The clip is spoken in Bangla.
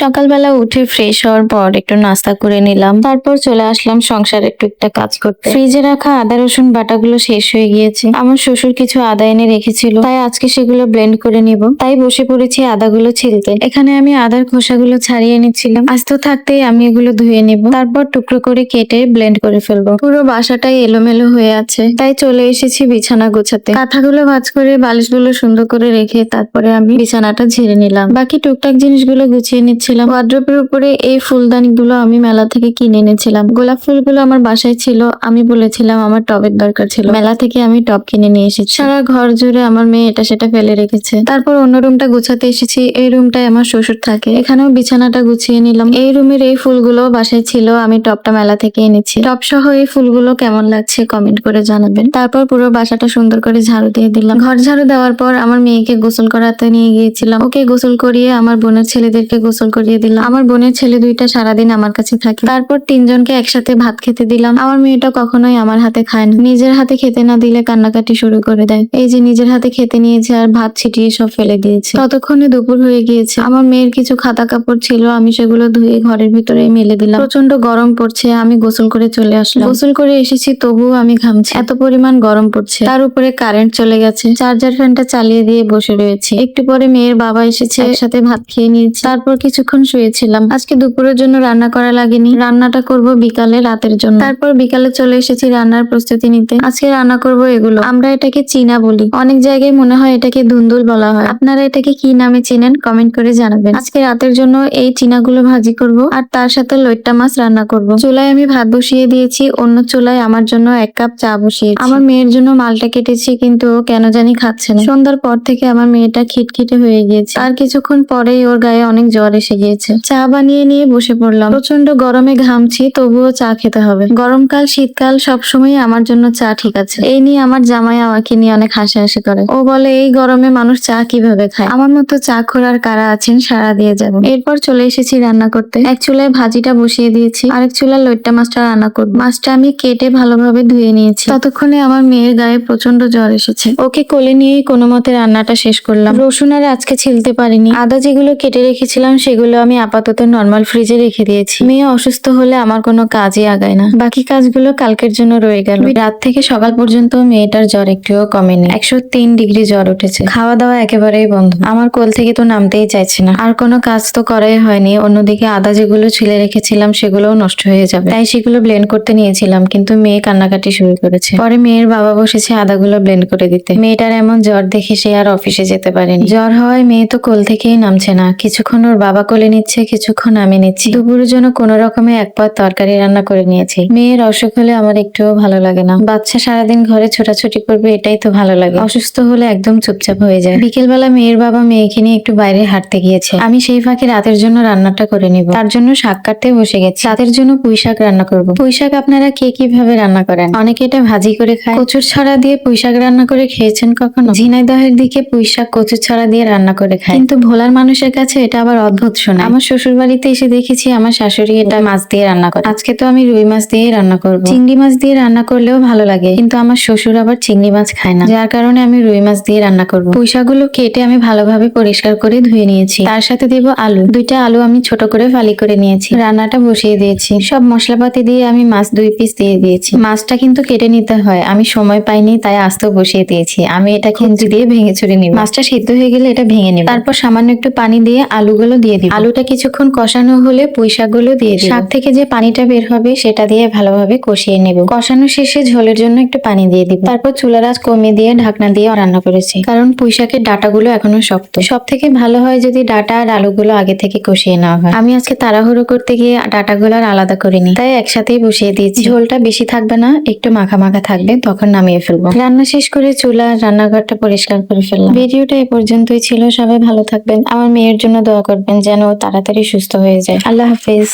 সকালবেলা উঠে ফ্রেশ হওয়ার পর একটু নাস্তা করে নিলাম, তারপর চলে আসলাম সংসারের টুকটাক কাজ করতে। ফ্রিজে রাখা আদা রসুন বাটাগুলো শেষ হয়ে গিয়েছে। আমার শ্বশুর কিছু আদা এনে রেখেছিল, তাই আজকে সেগুলো ব্লেন্ড করে নিব। তাই বসে পড়েছি আদাগুলো ছিলতে। এখানে আমি আদার খোসাগুলো ছাড়িয়ে নিচ্ছিলাম। আস্ত থাকতেই আমি এগুলো ধুয়ে নিব, তারপর টুকরো করে কেটে ব্লেন্ড করে ফেলবো। পুরো বাসাটাই এলোমেলো হয়ে আছে, তাই চলে এসেছি বিছানা গোছাতে। কাঁথাগুলো ভাঁজ করে বালিশগুলো সুন্দর করে রেখে তারপরে আমি বিছানাটা ঝেড়ে নিলাম। বাকি টুকটাক জিনিসগুলো গুছিয়ে নিচ্ছিলাম। ওয়ার্ড্রোবের উপরে এই ফুলদানিগুলো আমি মেলা থেকে কিনে এনেছিলাম। গোলাপ ফুলগুলো আমার বাসায় ছিল, আমি বলেছিলাম আমার টবের দরকার ছিল, মেলা থেকে আমি টব কিনে নিয়ে এসেছি। সারা ঘর জুড়ে আমার মেয়ে এটা সেটা ফেলে রেখেছে। তারপর অন্য রুমটা গুছাতে এসেছি। এই রুমটায় আমার শ্বশুর থাকে, এখানেও বিছানাটা গুছিয়ে নিলাম। এই রুমের এই ফুলগুলো বাসায় ছিল, আমি টবটা মেলা থেকে এনেছি। টব সহ এই ফুলগুলো কেমন লাগছে কমেন্ট করে জানাবেন। তারপর পুরো বাসাটা সুন্দর করে ঝাড়ু দিয়ে দিলাম। ঘর ঝাড়ু দেওয়ার পর আমার মেয়েকে গোসল করাতে নিয়ে গিয়েছিলাম। ওকে গোসল করিয়ে আমার বোনের ছেলেদেরকে গোসল করিয়ে দিলাম। আমার বোনের ছেলে দুইটা সারাদিন আমার কাছে থাকে। তারপর তিনজনকে একসাথে ভাত খেতে দিলাম। আমার মেয়েটা কখনোই আমার হাতে খায় না, নিজের হাতে খেতে না দিলে কান্নাকাটি শুরু করে দেয়। এই যে নিজের হাতে খেতে নিয়েছে আর ভাত ছিটিয়ে সব ফেলে দিয়েছে। ততক্ষণে দুপুর হয়ে গিয়েছে। আমার মেয়ের কিছু খাতা কাপড় ছিল, আমি সেগুলো ধুয়ে ঘরের ভিতরে মেলে দিলাম। প্রচন্ড গরম পড়ছে, আমি গোসল করে চলে আসলাম। গোসল করে এসেছি তবুও আমি ঘামছি, এত পরিমাণ গরম পড়ছে। তার উপরে কারেন্ট চলে গেছে। চার্জার ফ্যানটা চালিয়ে দিয়ে বসে রয়েছে। একটু পরে মেয়ের বাবা এসেছে, একসাথে ভাত খেয়ে নিয়েছি। তারপর কিছুক্ষণ শুয়েছিলাম। আজকে দুপুরের জন্য রান্না করা লাগেনি, রান্নাটা করব বিকালে রাতের জন্য। তারপর বিকালে চলে এসেছি রান্নার প্রস্তুতি নিতে। আজকে রান্না করব এগুলো, আমরা এটাকে চীনা বলি, অনেক জায়গায় মনে হয় এটাকে ধুন্দুল বলা হয়। আপনারা এটাকে কি নামে চেনেন কমেন্ট করে জানাবেন। আজকে রাতের জন্য এই চীনাগুলো ভাজি করব আর তার সাথে লইট্টা মাছ রান্না করব। চুলায় আমি ভাত বসিয়ে দিয়েছি, অন্য চুলায় আমার জন্য 1 কাপ চা বসিয়েছি। আমার মেয়ের জন্য মালটা কেটেছি, কিন্তু ও কেন জানি খাচ্ছে না। সন্ধ্যার পর থেকে আমার মেয়েটা খিটখিটে হয়ে গিয়েছে, আর কিছুক্ষণ পরেই ওর গায়ে অনেক জ্বর এসে গিয়েছে। চা বানিয়ে নিয়ে বসে পড়লাম। প্রচন্ড গরমে ঘামছি, তবুও চা খেতে হবে। গরমকাল শীতকাল সবসময় আমার জন্য চা ঠিক আছে। এই নিয়ে আমার জামাই আমাকে নিয়ে অনেক হাসাহাসি করে। ও বলে এই গরমে মানুষ চা কিভাবে খায়। আমার মতো চা খোরার কারা আছেন সারা দিয়ে যাবেন। এরপর চলে এসেছি রান্না করতে। এক চুলায় ভাজিটা বসিয়ে দিয়েছি, আরেক চুলায় লইট্টা মাছটা রান্না করব। মাছটা আমি কেটে ভালোভাবে ধুয়ে নিয়েছি। ততক্ষণে আমার মেয়ের গায়ে প্রচন্ড জ্বর এসেছে, ওকে কোলে নিয়েই কোনো মতে রান্নাটা শেষ করলাম। রসুন আর আজকে ছিলতে পারিনি। আদা যেগুলো কেটে রেখেছিলাম সেগুলো আমি আপাতত নর্মাল ফ্রিজে রেখে দিয়েছি। মেয়ে অসুস্থ হলে আমার কোনো কাজই আগায় না, বাকি কাজগুলো কালকের জন্য রয়ে গেল। রাত থেকে সকাল পর্যন্ত মেয়েটার জ্বর একটুও কমেনি, 103 ডিগ্রি জ্বর উঠেছে। খাওয়া দাওয়া একেবারেই বন্ধ, আমার কোল থেকে তো নামতেই চাইছে না। আর কোনো কাজ তো করাই হয়নি। অন্যদিকে আদা যেগুলো ছিলে রেখেছিলাম সেগুলোও নষ্ট হয়ে যাবে, তাই সেগুলো ব্লেন্ড করতে নিয়েছিলাম, কিন্তু মেয়ে কান্নাকাটি শুরু করেছে। পরে মেয়ের বাবা বসেছে আদাগুলো ব্লেন্ড করে দিতে। মেয়েটার এমন জ্বর দেখে সে আর অফিসে যেতে পারেনি। জ্বর হওয়ায় মেয়ে তো কোল থেকেই নামছে না। কিছুক্ষণ ওর বাবা কোলে নিচ্ছে, কিছুক্ষণ আমি নিচ্ছি। দুপুরের জন্য কোনো রকমে 1 পদ তরকারি রান্না করে নিয়েছি। মেয়ের অসুখ হলে আমার একটুও ভালো লাগে না। বাচ্চা সারাদিন ঘরে ছোটাছুটি করবে, এটাই তো ভালো লাগে। অসুস্থ হলে একদম চুপচাপ হয়ে যায়। বিকেলবেলা মেয়ের বাবা মেয়েকে নিয়ে একটু বাইরে হাঁটতে গিয়েছে। আমি সেই ফাঁকে রাতের জন্য রান্নাটা করে নিব। তার জন্য শাক কাটতে বসে গেছি। রাতের জন্য পুঁই শাক রান্না করব। পুঁই শাক আপনারা কে কিভাবে রান্না করেন? অনেকে এটা ভাজি করে খায়। কচুর ছড়া দিয়ে পুঁই শাক রান্না করে খেয়েছেন কখনো? ঝিনাইদহের দিকে পুঁই শাক কচুর ছড়া দিয়ে রান্না করে খায়, কিন্তু ভোলার মানুষের কাছে এটা আবার অদ্ভুত শোনায়। আমার শ্বশুর বাড়িতে এসে দেখেছি আমার শাশুড়ি এটা মাছ দিয়ে রান্না করে। আজকে তো আমি রুই মাছ দিয়ে রান্না করব। চিংড়ি মাছ দিয়ে রান্না করলেও ভালো লাগে, কিন্তু আমার শ্বশুর আবার চিংড়ি মাছ খায় না, যার কারণে আমি রুই মাছ দিয়ে রান্না করব। পুঁই শাকগুলো কেটে আমি ভালোভাবে পরিষ্কার করে ধুয়ে নিয়েছি। তার সাথে দেব আলু। 2টা আলু আমি ছোট করে ফালি করে নিয়েছি। রান্নাটা বসিয়ে দিয়েছি। সব মশলাপাতি দিয়ে আমি মাছ 2 পিস দিয়ে দিয়েছি। মাছটা কিন্তু কেটে নিতে হয়, আমি সময় পাইনি তাই আস্ত বসিয়ে দিয়েছি। আমি এটা খুন্তি দিয়ে ভেঙে চুরে নিব। মাছটা সিদ্ধ হয়ে গেলে এটা ভেঙে নিব। তারপর সামান্য একটু পানি দিয়ে আলুগুলো দিয়ে দিব। আলুটা কিছুক্ষণ কষানো হলে পুঁই শাকগুলো দিয়ে দিব। শাক থেকে যে পানিটা বের হবে সেটা দিয়ে ভালোভাবে কষিয়ে নেব। কষানো শেষে ঝোলের জন্য একটু পানি দিয়ে দিব। তারপর চুলার আঁচ কমিয়ে দিয়ে ঢাকনা দিয়ে রান্না করেছি, কারণ পুঁই শাকের ডাঁটাগুলো এখনো শক্ত। সব থেকে ভালো হয় যদি ডাঁটা আর আলুগুলো আগে থেকে কষিয়ে নেওয়া হয়। আমি আজকে তাড়াহুড়ো করতে গিয়ে ডাঁটাগুলো আর আলাদা করিনি, তাই একসাথেই বসিয়ে দিয়েছি। ঝোলটা বেশি থাকবে না, একটু মাখা মাখা থাকবে, তখন নামিয়ে ফেলবো। রান্না শেষ করে চুলা রান্নাঘরটা পরিষ্কার করে ফেললাম। ভিডিওটা এ পর্যন্তই ছিল। সবাই ভালো থাকবেন, আমার মেয়ের জন্য দোয়া করবেন যেন ও তাড়াতাড়ি সুস্থ হয়ে যায়। আল্লাহ হাফেজ।